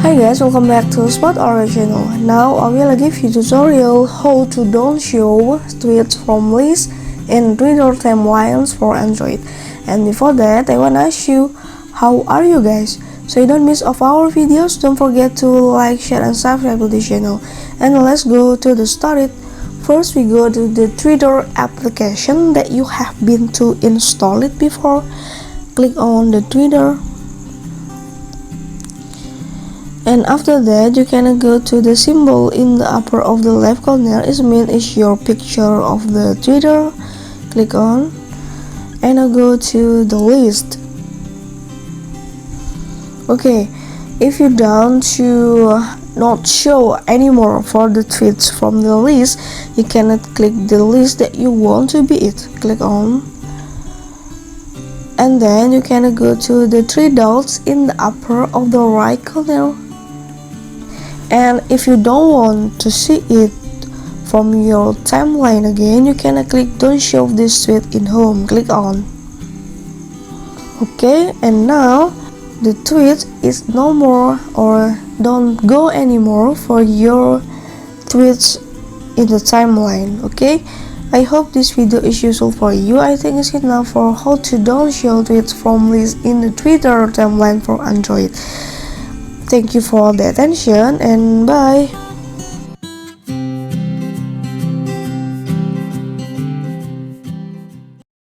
Hi guys, welcome back to Spot Original. Now I will give you tutorial how to don't show tweets from list in Twitter timelines for Android. And before that, I wanna ask you, how are you guys? So you don't miss of our videos, don't forget to like, share, and subscribe to the channel. And let's go to the start it. First, we go to the Twitter application that you have been to install it before. Click on the Twitter. And after that, you can go to the symbol in the upper of the left corner. It means it's your picture of the Twitter. Click on, and I'll go to the list. Okay, if you down to not show anymore for the tweets from the list, you cannot click the list that you want to be it. Click on, and then you can go to the three dots in the upper of the right corner. And if you don't want to see it from your timeline again, you can click don't show this tweet in home. Click on. Okay, and now the tweet is no more or don't go anymore for your tweets in the timeline. Okay, I hope this video is useful for you. I think it's enough for how to don't show tweets from list in the Twitter timeline for Android. Thank you for the attention and bye.